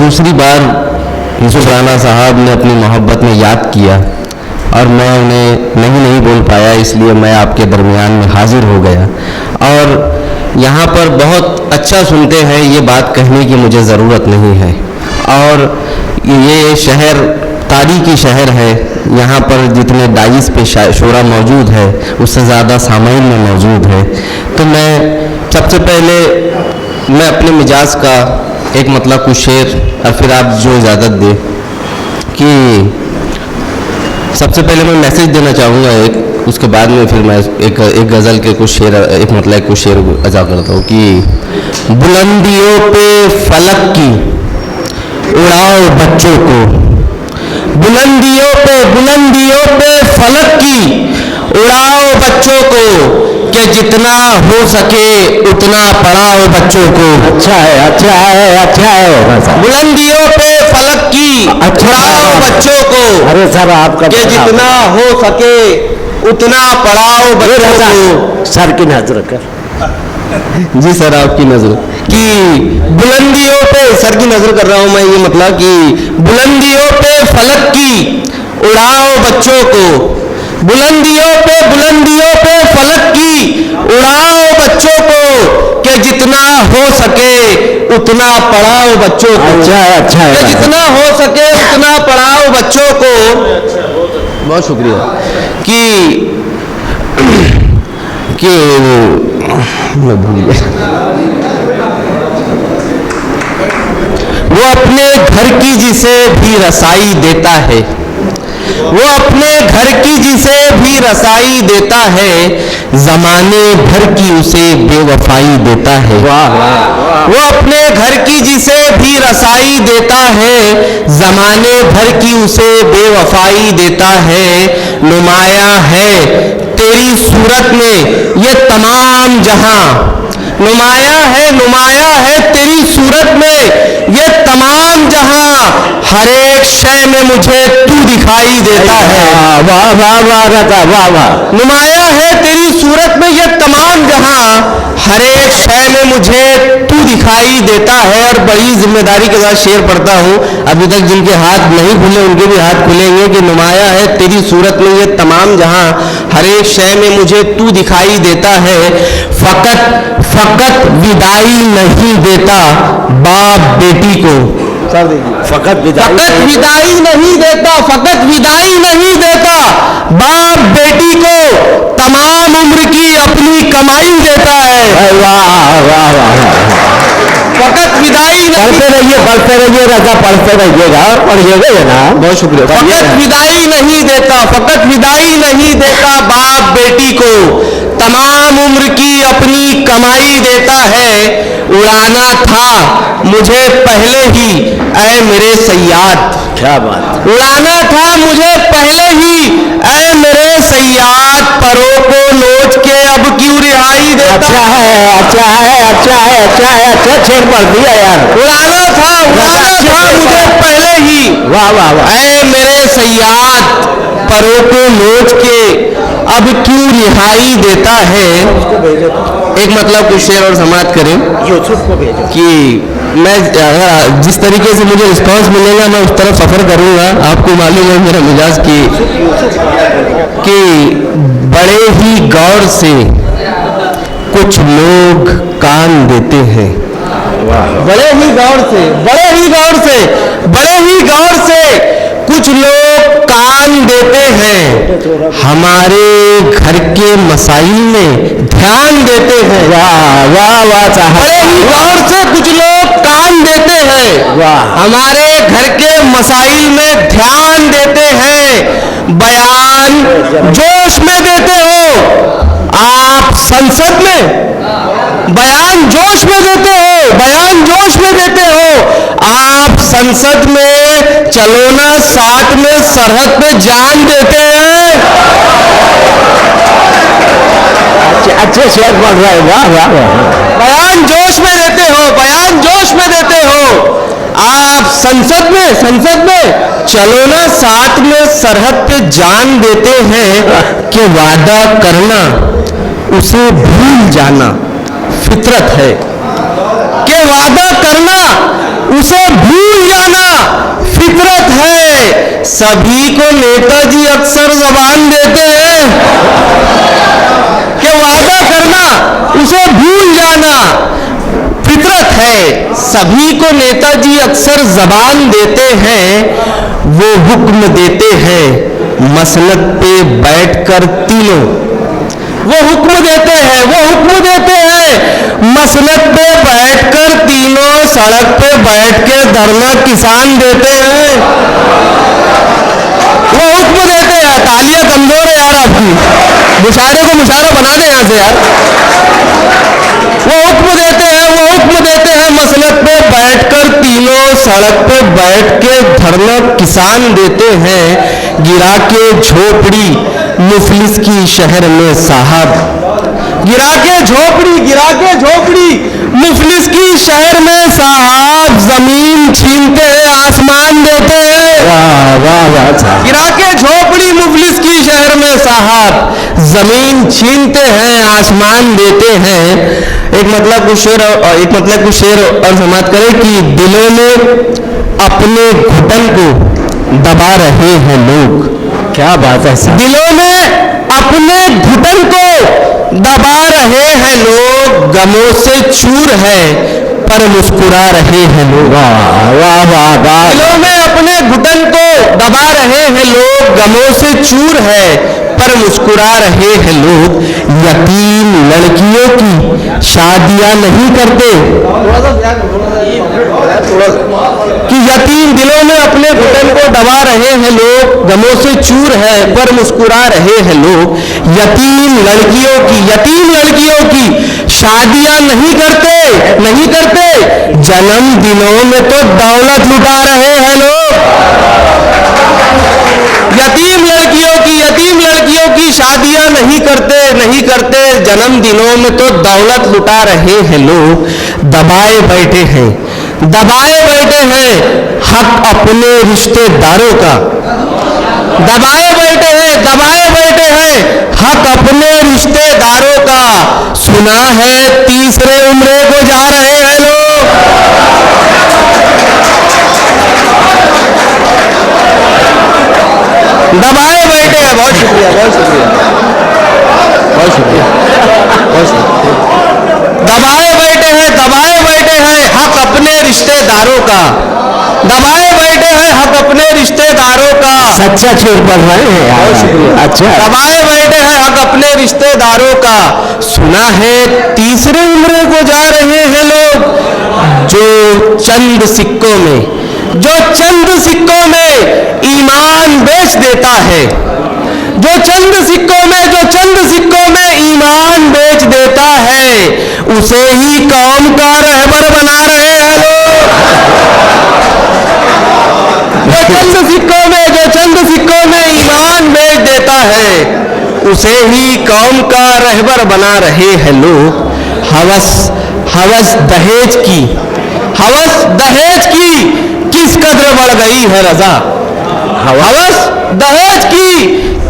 दूसरी बार यूसुफ राना साहब ने अपनी मोहब्बत में याद किया और मैं उन्हें नहीं बोल पाया, इसलिए मैं आपके दरमियान में हाजिर हो गया। और यहाँ पर बहुत अच्छा सुनते हैं, ये बात कहने की मुझे ज़रूरत नहीं है। और ये शहर तारीखी शहर है, यहाँ पर जितने डाइस पे शोरा मौजूद है उससे ज़्यादा सामाइन में मौजूद है। तो मैं सबसे पहले मैं अपने मिजाज का एक मतलब कुछ शेर और फिर आप जो इजाज़त दे कि सबसे पहले मैं मैसेज देना चाहूँगा एक, उसके बाद में फिर मैं एक गज़ल के कुछ शेर कुछ शेर अदा करता हूँ कि बुलंदियों पे फलक की उड़ाओ बच्चों को, बुलंदियों पे फलक की उड़ाओ बच्चों को, कि जितना हो सके उतना पढ़ाओ बच्चों को। अच्छा है। बुलंदियों पे फलक की उड़ाओ बच्चों को, अरे सर आपका कि जितना हो सके उतना पढ़ाओ बच्चों को। सर की नजर कर। जी सर, आपकी नजर कि बुलंदियों पे, सर की नजर कर रहा हूं मैं, ये मतलब कि बुलंदियों पे फलक की उड़ाओ बच्चों को, बुलंदियों पे फलक की उड़ाओ बच्चों को, कि जितना हो सके उतना पढ़ाओ बच्चों को। अच्छा है। कि जितना हो सके उतना पढ़ाओ बच्चों को। बहुत शुक्रिया। कि मैं भूल गया, वो अपने घर की जिसे भी रसाई देता है, वो अपने घर की जिसे भी रसाई देता है, जमाने भर की उसे बेवफाई देता है। वो अपने घर की जिसे भी रसाई देता है, जमाने भर की उसे बेवफाई देता है। नुमाया है तेरी सूरत में ये तमाम जहां, नुमाया है तेरी सूरत में ये तमाम जहां, हर एक शय में मुझे तू दिखाई देता है। वाह वाह वाह रजा वाह वाह। नुमाया है तेरी सूरत में ये तमाम जहां, हर एक शय में मुझे तू दिखाई देता है। और बड़ी जिम्मेदारी के साथ शेर पढ़ता हूँ, अभी तक जिनके हाथ नहीं खुले उनके भी हाथ खुलेंगे कि नुमाया है तेरी सूरत में ये तमाम जहां, हर एक शय में मुझे तू दिखाई देता है। फकत विदाई नहीं देता बाप बेटी को, फकत विदाई नहीं देता बाप बेटी को, तमाम उम्र की अपनी कमाई देता है। वाह वाह वाह। फकत विदाई पढ़ते रहिए रजा, पढ़ते रहिएगा और पढ़िएगा ना। बहुत शुक्रिया। फकत विदाई नहीं देता बाप बेटी को, तमाम उम्र की अपनी कमाई देता है। उड़ाना था मुझे पहले ही ऐ मेरे सयाद, क्या बात। उड़ाना था मुझे पहले ही ऐ मेरे सयाद, परों को नोच के अब क्यों रिहाई देता। अच्छा है। अच्छा शेर पढ़ दिया यार। उड़ाना था मुझे पहले ही, वाह वाह वाह। ऐ मेरे सयाद, परों को नोच के अब क्यों रिहाई देता है। एक मतलब कुछ शेर और समाप्त करें यूसुफ को भेजो कि मैं जिस तरीके से मुझे रिस्पांस मिलेगा मैं उस तरफ सफ़र करूँगा। आपको मालूम है मेरा मिजाज कि बड़े ही गौर से कुछ लोग कान देते हैं, बड़े ही गौर से कुछ लोग कान देते हैं, हमारे घर के मसाइल में ध्यान देते हैं। वाह वाह वाह साहब। बड़े ही गौर से कुछ लोग कान देते हैं, वाह। हमारे घर के मसाइल में ध्यान देते हैं। बयान जोश में देते हो आप संसद में, बयान जोश में देते हो आप संसद में, चलो ना साथ में सरहद पे जान देते हैं। अच्छे शेर पढ़ रहे हैं। वाह वाह वाह। बयान जोश में देते हो आप संसद में, चलो ना साथ में सरहद पे जान देते हैं। कि वादा करना उसे भूल जाना फितरत है, कि वादा करना उसे भूल जाना फितरत है। सभी को नेताजी अक्सर जबान देते हैं कि वादा करना उसे भूल जाना फितरत है। सभी को नेताजी अक्सर जबान देते हैं। वो हुक्म देते हैं मसनद पे बैठकर तीनों। वो हुक्म देते हैं, वो हुक्म देते हैं मसनद पे बैठकर तीनों। सड़क पे बैठ के धरना किसान देते हैं। वो हुक्म देते हैं। तालियां कमजोर है यार आपकी, मुशायरे को मुशायरा बना दे यहां से यार। वो हुक्म देते हैं, वो हुक्म देते हैं मसनद पे बैठकर तीनों। सड़क पे बैठ के धरना किसान देते हैं। गिरा के झोपड़ी मुफलिस की शहर में साहब। गिरा के झोपड़ी मुफलिस की शहर में साहब। जमीन छीनते हैं आसमान देते हैं। वाह वाह वाह। गिरा के झोपड़ी मुफलिस की शहर में साहब। जमीन छीनते हैं आसमान देते हैं। एक मतलब कुछ शेर और समाप्त करें कि दिलों में अपने घुटन को दबा रहे हैं लोग। क्या बात है साहब। दिलों में अपने घुटन को दबा रहे हैं लोग। गमों से चूर है पर मुस्कुरा रहे हैं लोग। वाह वाह वाह वाह। दिलों में अपने घुटन को दबा रहे हैं लोग। गमों से चूर है पर मुस्कुरा रहे हैं लोग। यतीम लड़कियों की शादियां नहीं करते कि यतीम दिलों में अपने घुटन को दबा रहे हैं लोग। गमों से चूर है पर मुस्कुरा रहे हैं लोग। यतीम लड़कियों की शादियां नहीं करते। जन्म दिनों में तो दौलत लुटा रहे हैं लोग। यतीम लड़कियों की शादियां नहीं करते। जन्म दिनों में तो दौलत लुटा रहे हैं लोग। दबाए बैठे हैं हक अपने रिश्तेदारों का। दबाए बैठे हैं हक अपने रिश्तेदारों का। सुना है तीसरे उम्रे को जा रहे हैं लोग। दबाए बैठे हैं। बहुत शुक्रिया। दबाए बैठे हैं हक अपने रिश्तेदारों का। दबाए बैठे हैं हक अपने रिश्तेदारों का। सच्चा शेर पढ़ रहे हैं यार। अच्छा। दबाए बैठे हैं हक अपने रिश्तेदारों का। सुना है तीसरे उम्रे को जा रहे हैं लोग। जो चंद सिक्कों में ईमान बेच देता है। जो चंद सिक्कों में ईमान बेच देता है। उसे ही कौम का रहबर बना रहे हैं लोग। जो चंद सिक्कों में ईमान बेच देता है। उसे ही कौम का रहबर बना रहे हैं लोग। हवस दहेज की किस कदर बढ़ गई है रजा। हवस दहेज की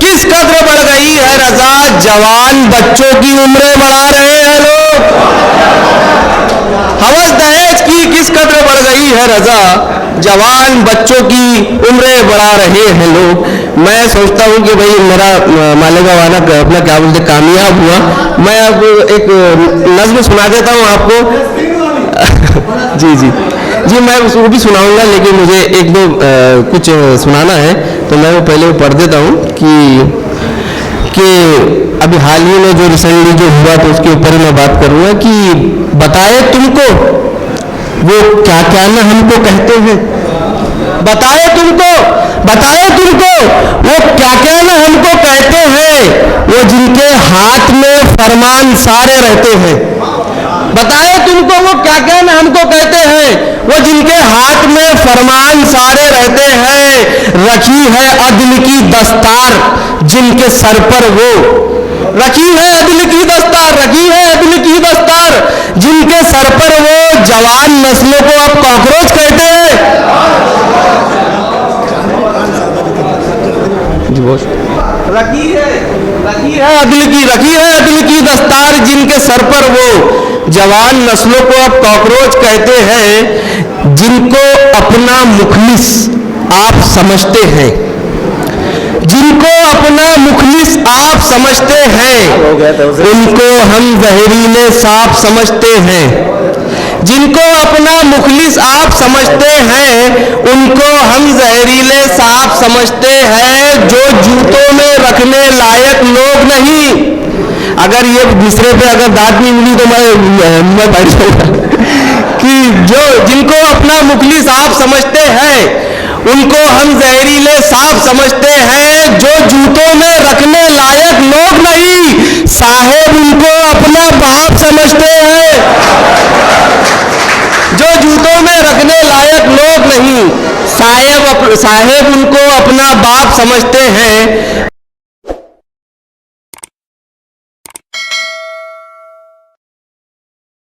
किस कदर बढ़ गई है रजा। जवान बच्चों की उम्रें बढ़ा रहे हैं लोग। हवस दहेज की किस कदर बढ़ गई है रजा। जवान बच्चों की उम्रें बढ़ा रहे हैं लोग। मैं सोचता हूं कि भाई मेरा मालेगा वाला अपना क्या बोलते कामयाब हुआ। मैं अब एक नज्म सुना देता हूं आपको। जी मैं उसको भी सुनाऊंगा, लेकिन मुझे एक दो कुछ सुनाना है, तो मैं वो पहले पढ़ देता हूँ कि अभी हाल ही में जो रिसेंटली जो हुआ तो उसके ऊपर मैं बात करूँगा कि बताए तुमको वो क्या क्या ना हमको कहते हैं। बताए तुमको वो क्या क्या ना हमको कहते हैं। वो जिनके हाथ में फरमान सारे रहते हैं। बताए तुमको वो क्या क्या ना हमको कहते हैं। वो जिनके हाथ में फरमान सारे रहते हैं। रखी है अदल की दस्तार जिनके सर पर वो। रखी है अदल की दस्तार जिनके सर पर वो। जवान नस्लों को अब कॉकरोच कहते हैं। रखी है अदल की दस्तार जिनके सर पर वो। जवान नस्लों को अब कॉकरोच कहते हैं, जिनको अपना मुखलिस आप समझते हैं, जिनको अपना मुखलिस आप समझते हैं, उनको हम जहरीले सांप समझते हैं। जिनको अपना मुखलिस आप समझते हैं, उनको हम जहरीले सांप समझते हैं, जो जूतों में रखने लायक लोग नहीं। अगर ये दूसरे पे अगर दांत नहीं मिली तो मैं बैठ जाऊंगा कि जो जिनको अपना मुखलिस आप समझते हैं, उनको हम जहरीले सांप समझते हैं, जो जूतों में रखने लायक लोग नहीं। साहेब उनको अपना बाप समझते हैं, जो जूतों में रखने लायक लोग नहीं। साहेब उनको अपना बाप समझते हैं।